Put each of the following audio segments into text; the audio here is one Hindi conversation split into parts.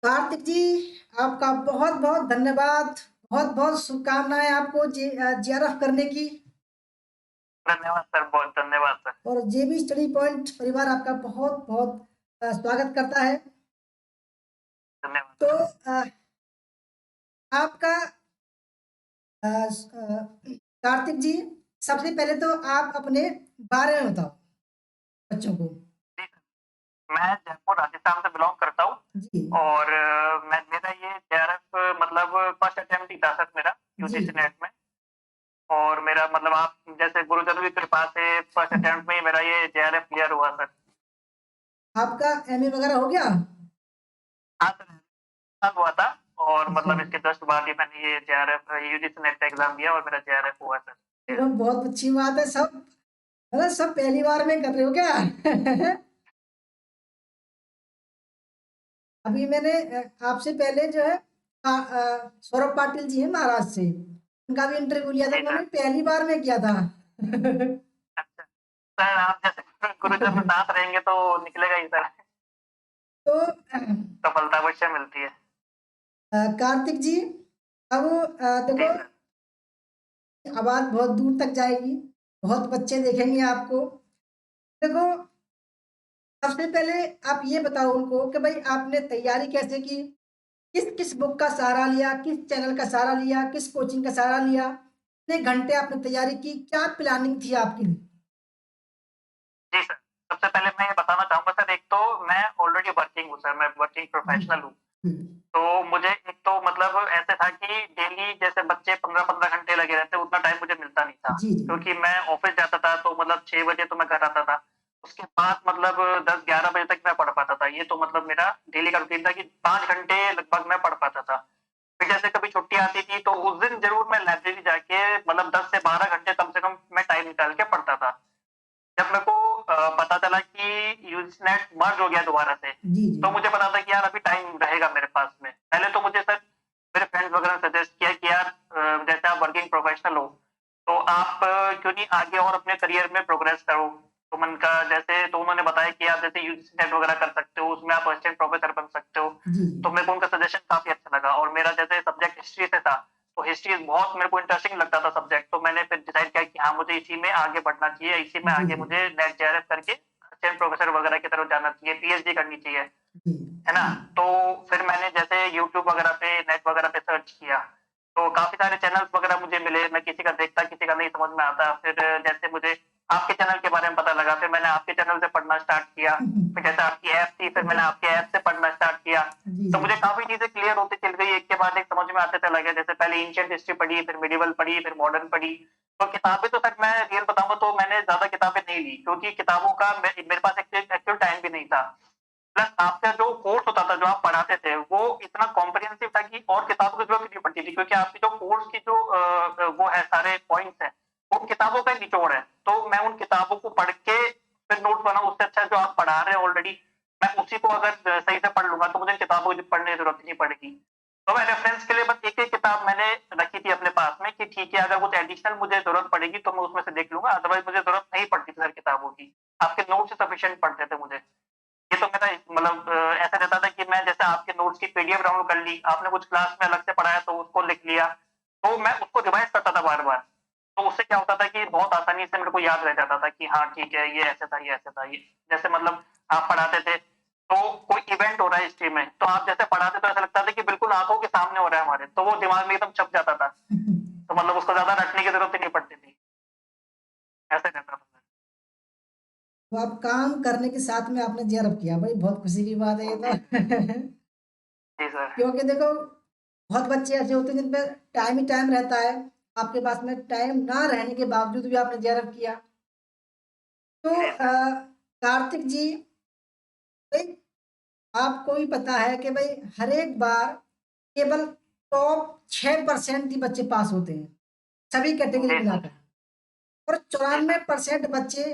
कार्तिक जी, आपका बहुत बहुत धन्यवाद। बहुत बहुत शुभकामनाएं आपको जीआरएफ करने की। धन्यवाद सर, बहुत धन्यवाद सर। और जेबी स्टडी पॉइंट परिवार आपका बहुत बहुत स्वागत करता है। धन्यवाद तो सर। आपका कार्तिक जी, सबसे पहले तो आप अपने बारे में बताओ बच्चों को। जी सर, मैं जयपुर राजस्थान से बिलॉन्ग करता हूँ जी। और मैं मेरा ये जेआरएफ मतलब फर्स्ट अटेम्प्ट ही था सर मेरा जी। यूजीसी नेट में। और मेरा मतलब आप जैसे गुरुजनों की कृपा से फर्स्ट अटेम्प्ट में ही मेरा ये जेआरएफ क्लियर हुआ सर। आपका एमए वगैरह हो गया? हाँ सर, तब हुआ था और अच्छा। मतलब इसके जस्ट बाद ही मैंने ये जेआरएफ यूजीसी नेट का एग्जाम दिया और मेरा जेआरएफ हुआ सर। चलो, बहुत अच्छी बात है। सब मतलब सब पहली बार में कर रहे हो क्या? अभी मैंने आपसे पहले जो है सौरभ पाटिल जी हैं महाराष्ट्र से, उनका भी इंटरव्यू लिया था, जी उन्होंने सर। पहली बार में किया था। अच्छा सर, आप जैसे गुरुजन साथ रहेंगे तो निकलेगा ही सर। तो सफलता अवश्य मिलती है। कार्तिक जी, अब जी देखो, सर। आवाज बहुत दूर तक जाएगी, बहुत बच्चे देखेंगे आपको। देखो, सबसे पहले आप ये बताओ उनको कि भाई आपने तैयारी कैसे की, किस किस बुक का सहारा लिया, किस चैनल का सहारा लिया, किस कोचिंग का सहारा लिया, कितने घंटे आपने तैयारी की, क्या प्लानिंग थी आपकी? जी सर, सबसे पहले मैं ये बताना चाहूँगा सर, एक तो मैं ऑलरेडी वर्किंग हूँ सर, मैं वर्किंग जी। प्रोफेशनल हूँ। जी। तो मुझे एक तो मतलब ऐसे था कि डेली जैसे बच्चे 15-15 घंटे लगे रहते, उतना टाइम मुझे मिलता नहीं था। जी। जी। क्योंकि मैं ऑफ़िस जाता था तो मतलब 6 बजे तो मैं घर आता था। उसके बाद मतलब 10-11 बजे तक मैं पढ़ पाता था। ये तो मतलब मेरा डेली का रूटीन था कि 5 घंटे लगभग मैं पढ़ पाता था। फिर जैसे कभी छुट्टी आती थी तो उस दिन ज़रूर मैं लाइब्रेरी जाके मतलब 10 से 12 घंटे कम से कम मैं टाइम निकाल के पढ़ता था। जब मेरे को पता चला कि यूज़नेट मर्ज हो गया दोबारा से, जी। जी। तो मुझे पता था कि यार अभी टाइम रहेगा मेरे पास में। पहले तो मुझे सर मेरे फ्रेंड्स वगैरह ने सजेस्ट किया कि यार जैसे आप वर्किंग प्रोफेशनल हो, तो आप क्यों नहीं आगे और अपने करियर में प्रोग्रेस करो। तो मन का जैसे तो उन्होंने बताया कि आप जैसे यूज़नेट वगैरह कर सकते हो, उसमें आप असिस्टेंट प्रोफेसर बन सकते हो। जी। तो मेरे को उनका सजेशन काफ़ी अच्छा लगा और मेरा जैसे सब्जेक्ट हिस्ट्री से था, तो हिस्ट्री बहुत मेरे को इंटरेस्टिंग लगता था सब्जेक्ट, तो मैंने फिर डिसाइड किया कि हाँ, मुझे इसी में आगे बढ़ना चाहिए, इसी में जी। आगे जी। मुझे नेट जेआरएफ करके असिस्टेंट प्रोफेसर वगैरह की तरफ जाना चाहिए, पीएचडी करनी चाहिए, जी। है ना? तो फिर मैंने जैसे यूट्यूब वगैरह पे, नेट वगैरह पे सर्च किया, तो काफ़ी सारे चैनल्स वगैरह मुझे मिले, मैं किसी का देखता, किसी का नहीं समझ में आता। फिर जैसे मुझे आपके चैनल के बारे में पता लगा, फिर मैंने आपके चैनल से पढ़ना स्टार्ट किया। फिर जैसे आपकी ऐप थी, फिर मैंने आपके ऐप से पढ़ना स्टार्ट किया। जी। तो जी। मुझे काफ़ी चीज़ें क्लियर होती चल गई, एक के बाद एक समझ में आते चला गया। जैसे पहले एंशिएंट हिस्ट्री पढ़ी, फिर मेडिएवल पढ़ी, फिर मॉडर्न पढ़ी। तो किताबें तो सर मैं रियल बताऊँगा तो मैंने ज़्यादा किताबें नहीं ली, क्योंकि किताबों का मेरे पास एक्चुअल टाइम भी नहीं था। प्लस आपका जो कोर्स होता था, जो आप पढ़ाते थे, वो इतना कॉम्प्रिहेंसिव था कि और किताबों की ज़रूरत नहीं पड़ती थी, क्योंकि आपकी जो कोर्स की जो वो है सारे पॉइंट्स हैं, वो किताबों का ही निचोड़ है। तो मैं उन किताबों को पढ़ के फिर नोट्स बनाऊँ, उससे अच्छा जो आप पढ़ा रहे हैं ऑलरेडी, मैं उसी को अगर सही से पढ़ लूँगा, तो मुझे किताबों की पढ़ने की ज़रूरत नहीं पड़ेगी। तो मैं रेफ़रेंस के लिए बस एक-एक किताब मैंने रखी थी अपने पास में कि ठीक है, अगर कुछ एडिशनल मुझे ज़रूरत पड़ेगी, तो मैं उसमें से देख लूँगा, अदरवाइज़ मुझे ज़रूरत नहीं पड़ती थी सर किताबों की। आपके नोट्स सफिशिएंट पड़ते थे मुझे। ये तो मेरा मतलब ऐसा रहता था कि मैं जैसे आपके नोट्स की पीडीएफ डाउनलोड कर ली, आपने कुछ क्लास में अलग से पढ़ाया तो उसको लिख लिया, तो मैं उसको रिवाइज़ करता था बार-बार। तो उससे क्या होता था कि बहुत आसानी से मेरे को याद रह जाता था कि हाँ, ठीक है, ये ऐसा था, ये ऐसा था, ये जैसे मतलब आप पढ़ाते थे, तो कोई इवेंट हो रहा है हिस्ट्री में, तो आप जैसे पढ़ाते तो ऐसा लगता था कि बिल्कुल आँखों के सामने हो रहा है हमारे, तो वो दिमाग में एकदम छप जाता था। तो मतलब उसको ज़्यादा रटने की ज़रूरत ही नहीं पड़ती थी। ऐसे रहता था। तो आप काम करने के साथ में आपने जेआरएफ किया, भाई बहुत खुशी की बात है ये जी, तो। जी सर। क्योंकि देखो, बहुत बच्चे ऐसे होते हैं जिन पे टाइम ही टाइम रहता है। आपके पास में टाइम ना रहने के बावजूद भी आपने जेआरएफ किया। तो जी सर। कार्तिक जी, भाई आपको भी पता है कि भाई हर एक बार केवल टॉप 6% ही बच्चे पास होते हैं, सभी कैटेगरी जी सर। मिलाकर। और जी सर। 94% बच्चे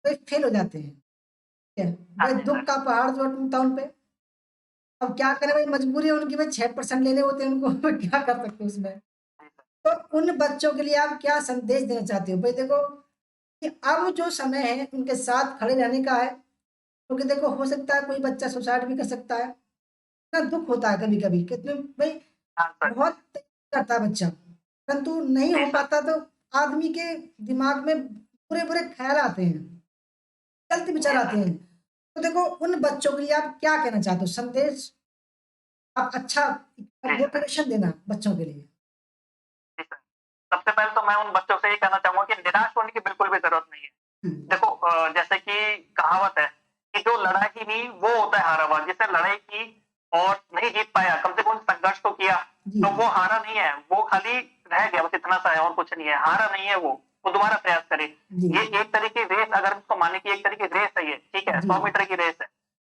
भाई फेल हो जाते हैं। ठीक है, हाँ भाई जी दुख सर। का पहाड़ जो टूटा उन पे। अब क्या करें भाई, मजबूरी है उनकी, भाई 6% लेने होते हैं उनको। क्या कर सकते हैं उसमें। जी सर। तो उन बच्चों के लिए आप क्या संदेश देना चाहते हो? भाई देखो, कि अब जो समय है उनके साथ खड़े रहने का है, क्योंकि देखो हो सकता है कोई बच्चा सुसाइड भी कर सकता है। इतना दुःख होता है कभी-कभी कितने भाई हाँ सर। बहुत करता है बच्चा, परंतु नहीं जी हो सर। पाता तो आदमी के दिमाग में बुरे-बुरे ख़्याल आते हैं, गलत विचार जी आते सर। हैं। तो देखो उन बच्चों के लिए आप क्या कहना चाहते हो? संदेश आप अच्छा जी सर। मोटिवेशन देना बच्चों के लिए। जी सर। सबसे पहले तो मैं उन बच्चों से ये कहना चाहूँगा कि निराश होने की बिल्कुल भी ज़रूरत नहीं है। हुँ, देखो जैसे कि कहावत है कि जो लड़ा ही नहीं वो होता है हारा हुआ। जिसने लड़ाई की और नहीं जीत पाया, कम से कम संघर्ष तो किया, जी, तो वो हारा नहीं है, वो खाली रह गया, बस इतना सा है और कुछ नहीं है। हारा नहीं है वो दोबारा प्रयास करे। जी, ये एक तरह की रेस अगर इसको माने कि एक तरह की रेस है ये, ठीक है? जी, 100 मीटर की रेस है।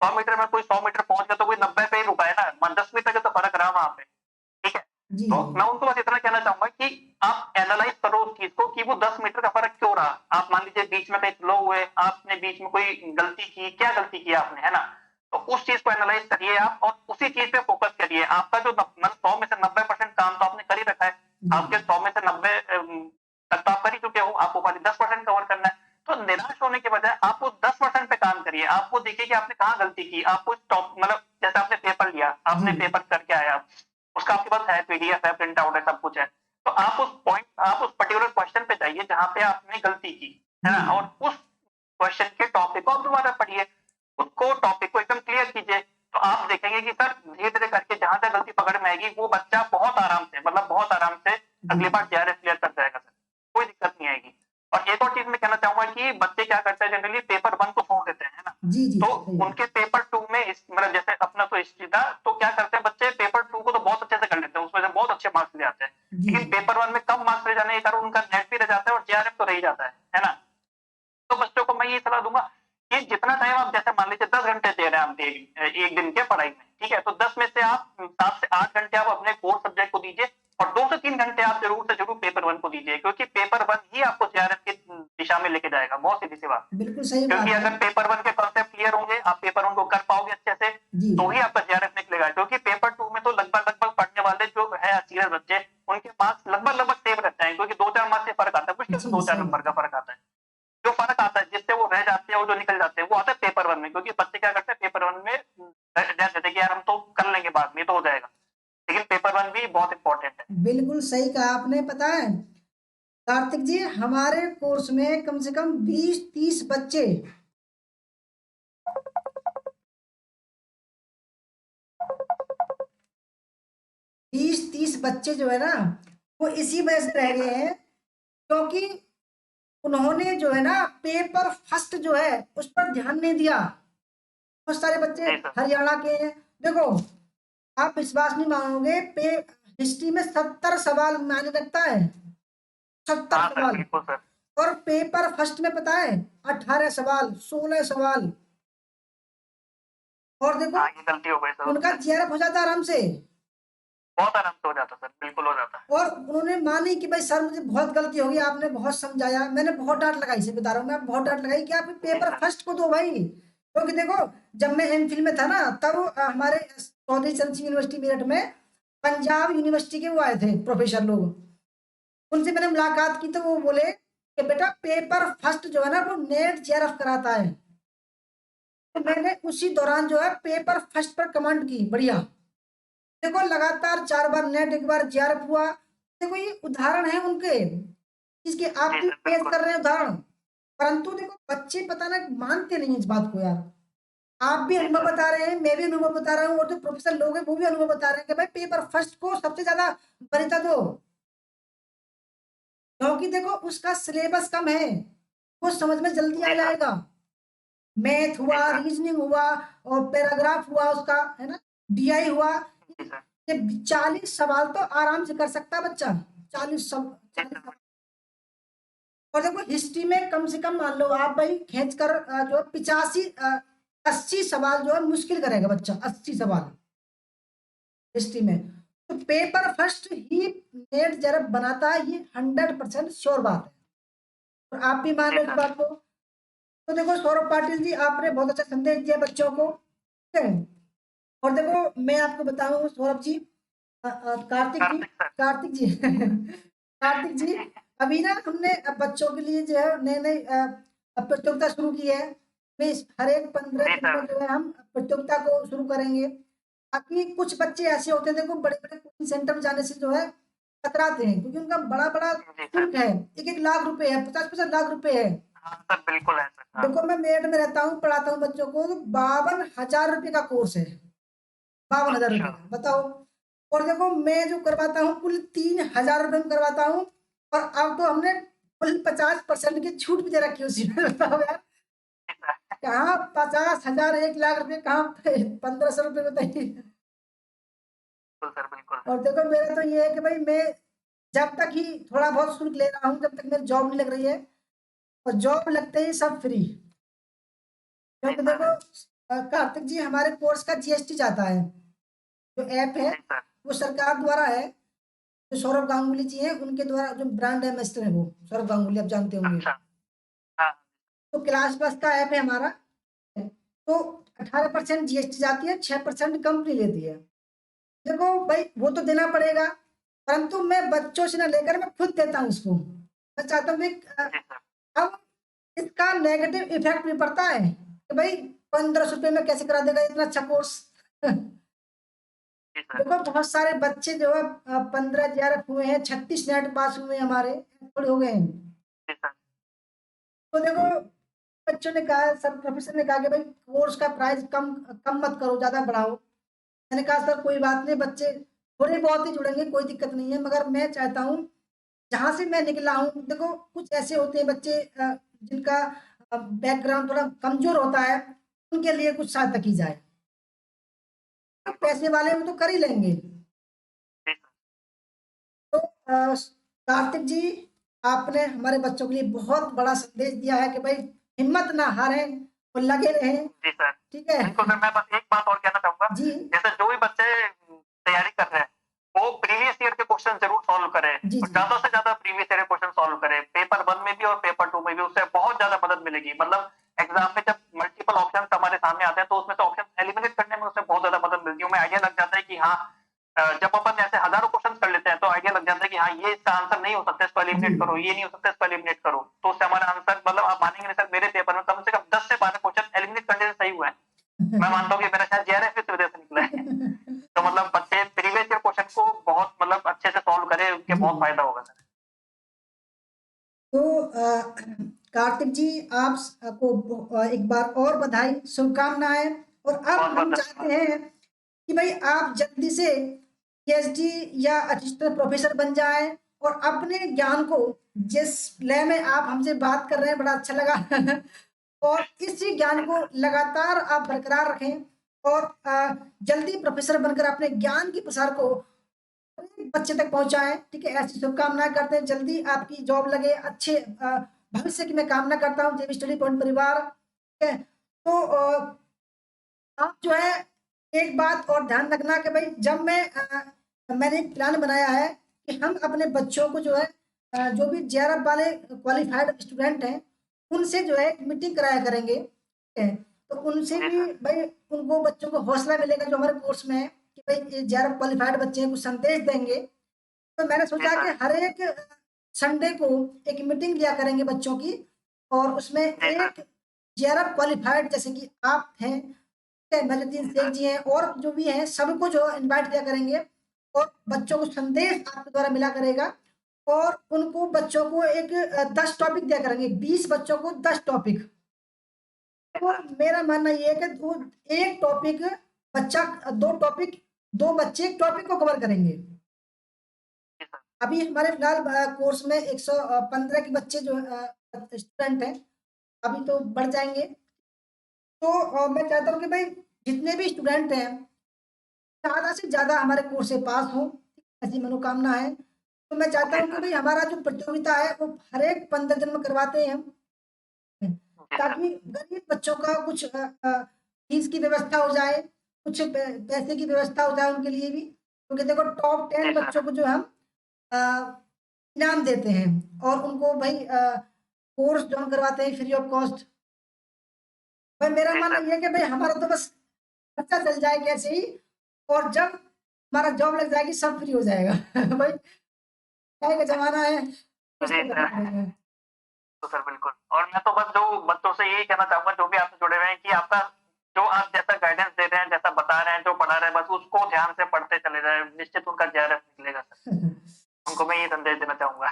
100 मीटर में कोई 100 मीटर पहुँच गया तो कोई 90 पे ही रुका है ना, 10 मीटर का तो फ़र्क रहा वहाँ पे, ठीक है? जी, तो मैं उनको बस इतना कहना चाहूँगा कि आप एनालाइज़ करो उस चीज़ को कि वो 10 मीटर का फ़र्क क्यों रहा? आप मान लीजिए बीच में कहीं स्लो हुए, आपने बीच में कोई गलती की, क्या गलती की आपने, है ना? तो उस चीज़ को एनालाइज़ करिए आप और उसी चीज़ पे फ़ोकस करिए। आपका जो 100 में से 90% काम तो आपने कर ही रखा है। जी, आपके 100 में से 90 तक तो आप कर ही चुके हो, आपको खाली 10% कवर करना है। तो निराश होने के बजाय आप उस 10% पे काम करिए। आप वो देखिए कि आपने कहाँ गलती की। आपको स्टॉप मतलब जैसे आपने पेपर लिया, जी, आपने पेपर करके आए आप, उसका आपके पास है, पीडीएफ है, प्रिंट आउट है, सब कुछ है। तो आप उस पर्टिकुलर क्वेश्चन पे जाइए जहाँ पे आपने गलती की, है जी, ना? और उस क्वेश्चन के टॉपिक को आप दोबारा पढ़िए। उसको टॉपिक को एकदम क्लियर कीजिए। तो आप देखेंगे कि सर धीरे-धीरे करके जहाँ-जहाँ गलती पकड़ में आएगी, वो बच्चा बहुत आराम से मतलब बहुत आराम से जी, अगली बार जेआरएफ क्लियर कर जाएगा सर। कोई दिक्कत नहीं आएगी। और एक और चीज़ मैं कहना चाहूँगा कि बच्चे क्या करते हैं जनरली पेपर 1 को छोड़ देते हैं, है ना? जी, जी, तो सही बात। उनके पेपर 2 में इस मतलब जैसे अपना तो हिस्ट्री था, तो क्या करते हैं बच्चे पेपर 2 को तो बहुत अच्छे से कर लेते हैं, उसमें से बहुत अच्छे मार्क्स ले आते हैं। जी, लेकिन पेपर 1 में कम मार्क्स ले जाने के कारण उनका नेट भी रह जाता है और जेआरएफ तो रह ही जाता है ना? तो बच्चों को मैं ये सलाह दूँगा कि जितना टाइम आप जैसे मान लीजिए 10 घंटे दे रहे हैं आप डेली 1 दिन के पढ़ाई में, ठीक है? तो 10 में से आप 7 से 8 घंटे आप अपने कोर सब्जेक्ट को दीजिए और 2 से 3 घंटे आप ज़रूर से ज़रूर पेपर 1 को दीजिए क्योंकि पेपर 1 ही आपको जेआरएफ की दिशा में लेके जाएगा, बहुत सीधी-सी बात है। बिल्कुल सही क्योंकि बात है। अगर पेपर 1 के कॉन्सेप्ट क्लियर होंगे, आप पेपर 1 को कर पाओगे अच्छे से, जी, तो ही आपका जेआरएफ निकलेगा क्योंकि पेपर 2 में तो लगभग-लगभग पढ़ने वाले जो है सीरियस बच्चे, उनके मार्क्स लगभग-लगभग सेम रहते हैं क्योंकि 2-4 मार्क्स से फ़र्क आता है, मुश्किल से जी, 2-4 सही नंबर बात का है। फ़र्क आता है। जो फ़र्क आता है जिससे वो रह जाते हैं और जो निकल जाते हैं, वो आता है पेपर 1 में क्योंकि बच्चे क्या करते हैं पेपर 1 में रह जाते थे कि यार हम तो कर लेंगे बाद में, ये तो हो जाएगा। लेकिन पेपर 1 भी बहुत इम्पोर्टेंट है। बिल्कुल सही कहा आपने, पता है कार्तिक जी हमारे कोर्स में कम से कम 20-30 बच्चे 20-30 बच्चे जो है ना, वो इसी वजह से रह जी गए सर। हैं क्योंकि उन्होंने जो है ना पेपर फर्स्ट जो है उस पर ध्यान नहीं दिया। बहुत सारे बच्चे जी सर। हरियाणा के हैं। देखो, आप विश्वास नहीं मानोगे पे हिस्ट्री में 70 सवाल मायने रखता है, 70 हाँ सर, सवाल बिल्कुल सर। और पेपर फर्स्ट में पता है 18 सवाल, 16 सवाल और देखो हाँ, ये गलती हो गई सर उनका उससे। जीआरएफ हो जाता है आराम से। बहुत आराम से हो जाता है सर, बिल्कुल हो जाता है। और उन्होंने मानी कि भाई सर मुझे बहुत गलती हो गई, आपने बहुत समझाया, मैंने बहुत डाँट लगाई, इसे बता रहा हूँ मैं, बहुत डाँट लगाई कि आप जी पेपर सर। फर्स्ट को दो भाई। क्योंकि देखो, जब मैं एमफिल में था ना तब हमारे चौधरी चरण सिंह यूनिवर्सिटी मेरठ में पंजाब यूनिवर्सिटी के वो आए थे प्रोफेसर लोग। उनसे मैंने मुलाकात की तो वो बोले कि बेटा पेपर फर्स्ट जो है ना वो नेट जेआरएफ कराता है। तो जी सर। मैंने उसी दौरान जो है पेपर फर्स्ट पर कमांड की, बढ़िया। देखो लगातार 4 बार नेट, 1 बार जेआरएफ हुआ। देखो ये उदाहरण है उनके, इसके आप जी भी सर, पेश बिल्कुल। कर रहे हैं उदाहरण। परंतु देखो बच्चे पता ना मानते नहीं इस बात को यार। आप भी जी अनुभव सर। बता रहे हैं, मैं भी अनुभव बता रहा हूँ और जो प्रोफेसर लोग हैं वो भी अनुभव बता रहे हैं कि भाई पेपर फर्स्ट को सबसे ज़्यादा वरीयता दो। क्योंकि देखो उसका सिलेबस कम है, वो समझ में जल्दी आ जी सर। जाएगा। मैथ जी हुआ, सर। रीजनिंग हुआ और पैराग्राफ हुआ उसका, है ना? डीआई हुआ। जी सर। ये 40 सवाल तो आराम से कर सकता है बच्चा। 40 सव जी 40 सर। सवाल और देखो हिस्ट्री में कम से कम मान लो आप भाई खींच कर जो 85 80 सवाल जो है मुश्किल करेगा बच्चा, 80 सवाल हिस्ट्री में। तो पेपर फर्स्ट ही नेट जरा बनाता है, ये 100% श्योर बात है और आप भी मान जी रहे हो इस सर। बात को। तो देखो सौरभ पाटिल जी आपने बहुत अच्छा संदेश दिया बच्चों को, ठीक है? और देखो मैं आपको बताऊं सौरभ जी, कार्तिक सर। कार्तिक जी कार्तिक जी अभी ना हमने बच्चों के लिए जो है नई नई प्रतियोगिता शुरू की है। हर एक 15 जी दिन सर। में जो है हम प्रतियोगिता को शुरू करेंगे। ताकि कुछ बच्चे ऐसे होते हैं, देखो बड़े-बड़े कोचिंग सेंटर में जाने से जो है कतराते हैं, क्योंकि उनका बड़ा-बड़ा जी सर। शुल्क है, 1-1 लाख रुपए है, 50-50 लाख रुपए है। हाँ सर, बिल्कुल है सर। हाँ। देखो मैं मेरठ में रहता हूँ, पढ़ाता हूँ बच्चों को, तो 52,000 रुपए का कोर्स है, 52,000 अच्छा। रुपए का, बताओ। और देखो मैं जो करवाता हूँ कुल 3,000 रुपए में करवाता हूँ, और अब तो हमने कुल 50% की छूट भी दे रखी है उसी में, बताओ यार। जी सर। कहाँ 50,000, 1 लाख रुपए, कहाँ 1,500 रुपए, बताइए। बिल्कुल सर, बिल्कुल। और देखो मेरा तो ये है कि भाई मैं जब तक ही थोड़ा बहुत शुल्क ले रहा हूँ, जब तक मेरी जॉब नहीं लग रही है, और जॉब लगते ही सब फ्री। जी क्योंकि सर। देखो कार्तिक जी, हमारे कोर्स का जीएसटी जाता है, जो ऐप है जी सर। वो सरकार द्वारा है, जो सौरभ गांगुली जी हैं उनके द्वारा, जो ब्रांड एम्बेसडर है वो सौरभ गांगुली, आप जानते होंगे। अच्छा। हाँ। तो क्लास प्लस का ऐप है हमारा, तो 18% जीएसटी जाती है, 6% कंपनी लेती है। देखो भाई वो तो देना पड़ेगा, परंतु मैं बच्चों से ना लेकर मैं खुद देता हूँ उसको। मैं चाहता हूँ कि जी सर। अब इसका नेगेटिव इफेक्ट भी पड़ता है कि भाई 1,500 रुपये में कैसे करा देगा इतना अच्छा कोर्स। जी सर। देखो बहुत सारे बच्चे जो है 15 JRF हुए हैं, 36 नेट पास हुए हैं हमारे, थोड़े हो गए हैं। जी सर। तो देखो बच्चों ने कहा, सब प्रोफेसर ने कहा कि भाई कोर्स का प्राइस कम कम मत करो, ज्यादा बढ़ाओ। मैंने कहा सर कोई बात नहीं, बच्चे थोड़े बहुत ही जुड़ेंगे, कोई दिक्कत नहीं है, मगर मैं चाहता हूँ जहाँ से मैं निकला हूँ, देखो कुछ ऐसे होते हैं बच्चे जिनका बैकग्राउंड थोड़ा कमजोर होता है, उनके लिए कुछ सहायता की जाए। तो बिल्कुल। पैसे वाले वो तो कर ही लेंगे। जी सर। तो कार्तिक जी, आपने हमारे बच्चों के लिए बहुत बड़ा संदेश दिया है कि भाई हिम्मत ना हारें और लगे रहें। जी सर। ठीक है। बिल्कुल सर, मैं बस एक बात और कहना चाहूँगा, जी, जैसे जो भी बच्चे तैयारी कर रहे हैं, वो प्रीवियस ईयर के क्वेश्चन ज़रूर सॉल्व करें जी, और जी, ज़्यादा से ज़्यादा प्रीवियस ईयर के क्वेश्चन सॉल्व करें। पेपर 1 में भी और पेपर 2 में भी उससे बहुत ज़्यादा मदद मिलेगी। मतलब एग्ज़ाम में जब मल्टीपल ऑप्शंस हमारे सामने आते हैं, तो उसमें से ऑप्शन एलिमिनेट करने में उससे बहुत ज़्यादा मदद मिलती है। हमें आइडिया लग जाता है कि हाँ, जब अपन ऐसे हज़ारों क्वेश्चन कर लेते हैं, तो आइडिया लग जाता है कि हाँ, ये इसका आंसर नहीं हो सकता, इसको जी। एलिमिनेट करो, ये नहीं हो सकता, इसको एलिमिनेट करो। तो उससे हमारा आंसर, मतलब आप मानेंगे नहीं सर, मेरे पेपर में कम से कम 10 से 12 क्वेश्चन एलिमिनेट करने से सही हुआ है। मैं मानता हूँ कि मेरा शायद जेआरएफ इस वजह से निकला है। तो मतलब बच्चे प्रीवियस ईयर क्वेश्चन को बहुत मतलब अच्छे से सॉल्व करें, उनके जी, बहुत जी। फायदा होगा सर। तो कार्तिक जी, आप को एक बार और बधाई, शुभकामनाएं। और अब बहुत बहुत हम चाहते धन्यवाद। हैं कि भाई आप जल्दी से पीएचडी या असिस्टेंट प्रोफेसर बन जाएं, और अपने ज्ञान को, जिस लय में आप हमसे बात कर रहे हैं, बड़ा अच्छा लगा। और इसी ज्ञान जी को सर। लगातार आप बरकरार रखें, और जल्दी प्रोफेसर बनकर अपने ज्ञान के प्रसार को बच्चे तक पहुंचाएं। ठीक है, ऐसी शुभकामनाएं करते हैं, जल्दी आपकी जॉब लगे, अच्छे भविष्य की मैं कामना करता हूँ, जेबी स्टडी पॉइंट परिवार। ठीक है। तो आप जो है एक बात और ध्यान रखना कि भाई जब मैंने एक प्लान बनाया है कि हम अपने बच्चों को जो है जो भी जेआरएफ वाले क्वालिफाइड स्टूडेंट हैं, उनसे जो है एक मीटिंग कराया करेंगे। ठीक है। तो उनसे जी भी सर। भाई उनको बच्चों को हौसला मिलेगा जो हमारे कोर्स में है, कि भाई ये जेआरएफ क्वालिफाइड बच्चे हैं, कुछ संदेश देंगे। तो मैंने जी सोचा कि सर। हर एक संडे को एक मीटिंग लिया करेंगे बच्चों की, और उसमें जी सर। एक जेआरएफ क्वालिफाइड, जैसे कि आप हैं, मजुद्दीन जी शेख सर। जी हैं, और जो भी हैं सबको जो इनवाइट किया करेंगे, और बच्चों को संदेश आपके द्वारा मिला करेगा। और उनको बच्चों को एक 10 टॉपिक दिया करेंगे, 20 बच्चों को 10 टॉपिक। जी तो सर। मेरा मानना ये है कि वो एक टॉपिक बच्चा, 2 टॉपिक, 2 बच्चे एक टॉपिक को कवर करेंगे। जी सर। अभी हमारे फिलहाल कोर्स में 115 के बच्चे जो स्टूडेंट हैं, अभी तो बढ़ जाएंगे। तो मैं चाहता हूँ कि भाई जितने भी स्टूडेंट हैं, ज़्यादा से ज़्यादा हमारे कोर्स से पास हों, ऐसी मनोकामना है। तो मैं चाहता जी हूँ कि सर। भाई हमारा जो प्रतियोगिता है वो हर एक 15 दिन में करवाते हैं हम, जी सर। ताकि गरीब बच्चों का कुछ फीस की व्यवस्था हो जाए, कुछ पैसे की व्यवस्था हो जाए उनके लिए भी। क्योंकि देखो टॉप जी 10 सर। बच्चों को जो हम अ, इनाम देते हैं, और उनको भाई कोर्स ज्वाइन करवाते हैं फ्री ऑफ कॉस्ट। भाई मेरा जी मानना सर। ये है कि भाई हमारा तो बस खर्चा चल जाए कैसे ही, और जब हमारा जॉब लग जाएगी सब फ्री हो जाएगा। भाई क्या का ज़माना है, कुछ जी तो करना सर। पड़ेगा। तो सर बिल्कुल, और मैं तो बस जो बच्चों से यही कहना चाहूँगा, जो भी आपसे जुड़े हुए हैं, कि आपका जो आप जैसा गाइडेंस दे रहे हैं, जैसा बता रहे हैं, जो पढ़ा रहे हैं, बस उसको ध्यान से पढ़ते चले जाएँ, निश्चित उनका जेआरएफ निकलेगा सर। उनको मैं ये संदेश देना चाहूँगा।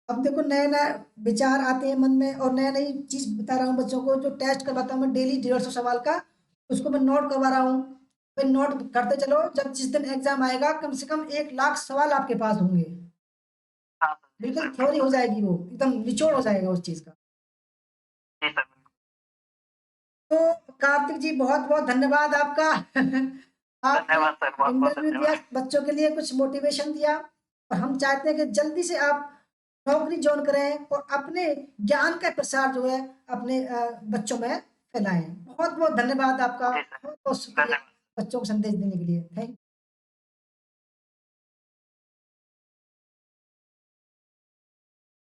अब देखो नए-नए विचार आते हैं मन में और नई-नई चीज़ बता रहा हूँ बच्चों को, जो टेस्ट करवाता हूँ मैं डेली 150 सवाल का, उसको मैं नोट करवा रहा हूँ। फिर नोट करते चलो, जब जिस दिन एग्ज़ाम आएगा कम से कम 1 लाख सवाल आपके पास होंगे। हाँ, जी बिल्कुल सर, थ्योरी बिल्कुल हो सर। जाएगी वो, एकदम निचोड़ हो जाएगा उस चीज़ का। जी सर, बिल्कुल। तो कार्तिक जी बहुत-बहुत धन्यवाद आपका। आपने धन्यवाद सर, बहुत-बहुत इंटरव्यू दिया, धन्यवाद। बच्चों के लिए कुछ मोटिवेशन दिया और हम चाहते हैं कि जल्दी से आप नौकरी जॉइन करें और अपने ज्ञान का प्रसार जो है अपने बच्चों में फैलाएँ। बहुत-बहुत धन्यवाद आपका, जी सर, बहुत-बहुत शुक्रिया धन्यवाद। बच्चों को संदेश देने के लिए। थैंक